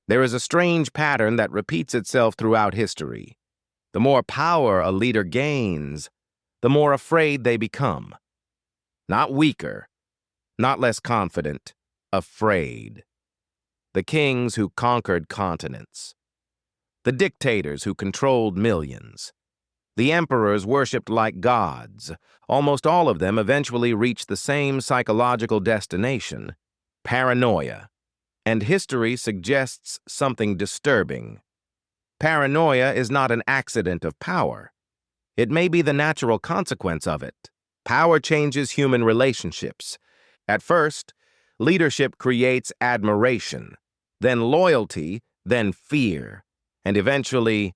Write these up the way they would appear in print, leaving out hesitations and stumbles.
There is a strange pattern that repeats itself throughout history. The more power a leader gains, the more afraid they become. Not weaker, not less confident, afraid. The kings who conquered continents. The dictators who controlled millions. The emperors worshipped like gods. Almost all of them eventually reached the same psychological destination, paranoia. And history suggests something disturbing. Paranoia is not an accident of power. It may be the natural consequence of it. Power changes human relationships. At first, leadership creates admiration, then loyalty, then fear, and eventually,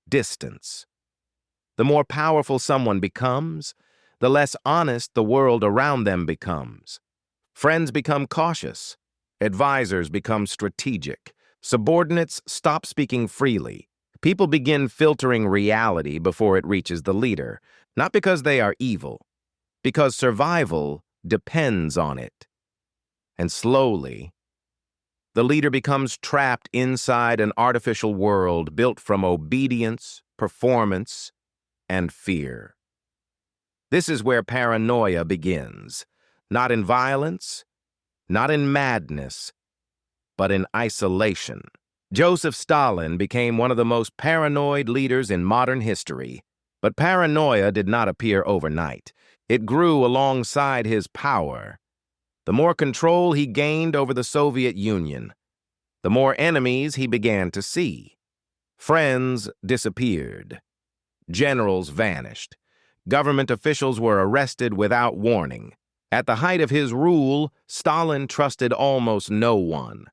distance. The more powerful someone becomes, the less honest the world around them becomes. Friends become cautious. Advisors become strategic. Subordinates stop speaking freely. People begin filtering reality before it reaches the leader, not because they are evil, because survival depends on it. And slowly, the leader becomes trapped inside an artificial world built from obedience, performance, and fear. This is where paranoia begins, not in violence, not in madness, but in isolation. Joseph Stalin became one of the most paranoid leaders in modern history, but paranoia did not appear overnight. It grew alongside his power. The more control he gained over the Soviet Union, the more enemies he began to see. Friends disappeared. Generals vanished. Government officials were arrested without warning. At the height of his rule, Stalin trusted almost no one.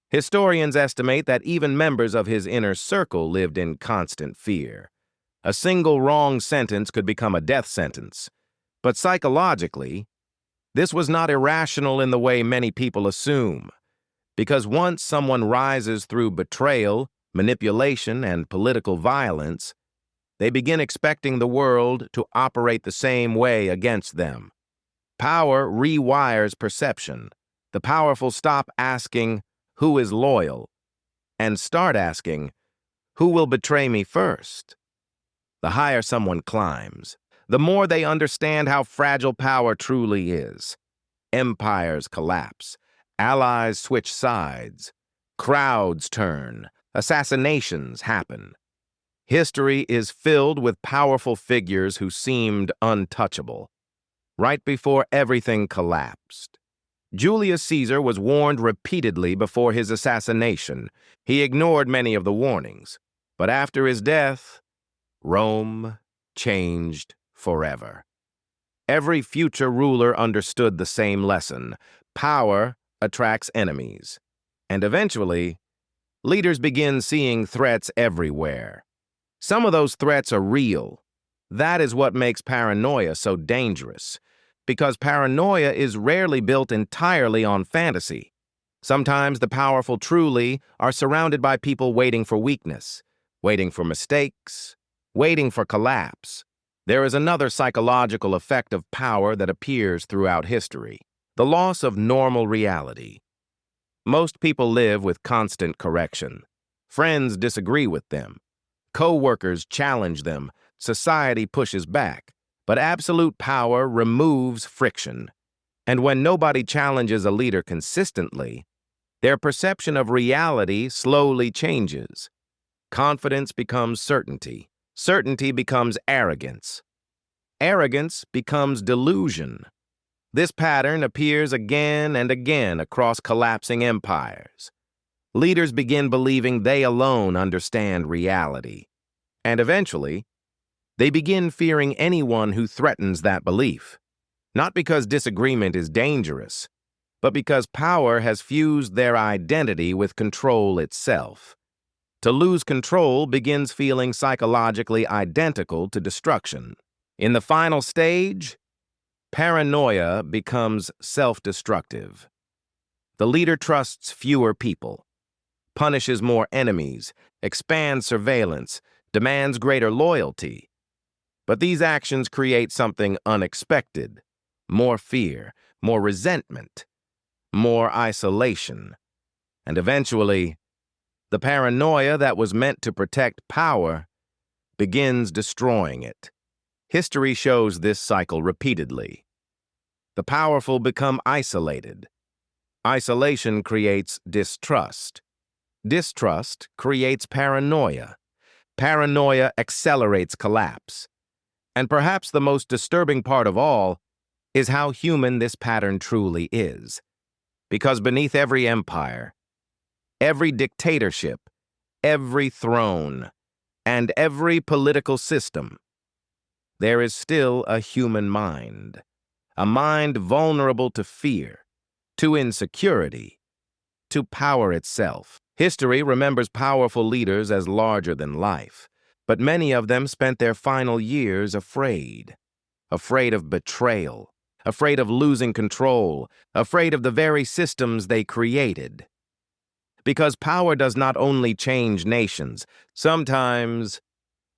Historians estimate that even members of his inner circle lived in constant fear. A single wrong sentence could become a death sentence. But psychologically, this was not irrational in the way many people assume. Because once someone rises through betrayal, manipulation, and political violence, they begin expecting the world to operate the same way against them. Power rewires perception. The powerful stop asking, "Who is loyal?" and start asking, "Who will betray me first?" The higher someone climbs, the more they understand how fragile power truly is. Empires collapse, allies switch sides, crowds turn, assassinations happen. History is filled with powerful figures who seemed untouchable, right before everything collapsed. Julius Caesar was warned repeatedly before his assassination. He ignored many of the warnings. But after his death, Rome changed forever. Every future ruler understood the same lesson. Power attracts enemies. And eventually, leaders begin seeing threats everywhere. Some of those threats are real. That is what makes paranoia so dangerous, because paranoia is rarely built entirely on fantasy. Sometimes the powerful truly are surrounded by people waiting for weakness, waiting for mistakes, waiting for collapse. There is another psychological effect of power that appears throughout history: the loss of normal reality. Most people live with constant correction. Friends disagree with them. Co-workers challenge them. Society pushes back. But absolute power removes friction. And when nobody challenges a leader consistently, their perception of reality slowly changes. Confidence becomes certainty. Certainty becomes arrogance. Arrogance becomes delusion. This pattern appears again and again across collapsing empires. Leaders begin believing they alone understand reality. And eventually, they begin fearing anyone who threatens that belief. Not because disagreement is dangerous, but because power has fused their identity with control itself. To lose control begins feeling psychologically identical to destruction. In the final stage, paranoia becomes self-destructive. The leader trusts fewer people, punishes more enemies, expands surveillance, demands greater loyalty. But these actions create something unexpected: more fear, more resentment, more isolation. And eventually, The paranoia that was meant to protect power begins destroying it. History shows this cycle repeatedly. The powerful become isolated. Isolation creates distrust. Distrust creates paranoia. Paranoia accelerates collapse. And perhaps the most disturbing part of all is how human this pattern truly is. Because beneath every empire, every dictatorship, every throne, and every political system, there is still a human mind. A mind vulnerable to fear, to insecurity, to power itself. History remembers powerful leaders as larger than life, but many of them spent their final years afraid. Afraid of betrayal, afraid of losing control, afraid of the very systems they created. Because power does not only change nations, sometimes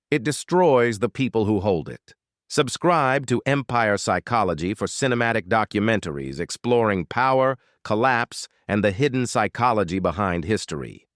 it destroys the people who hold it. Subscribe to Empire Psychology for cinematic documentaries exploring power, collapse, and the hidden psychology behind history.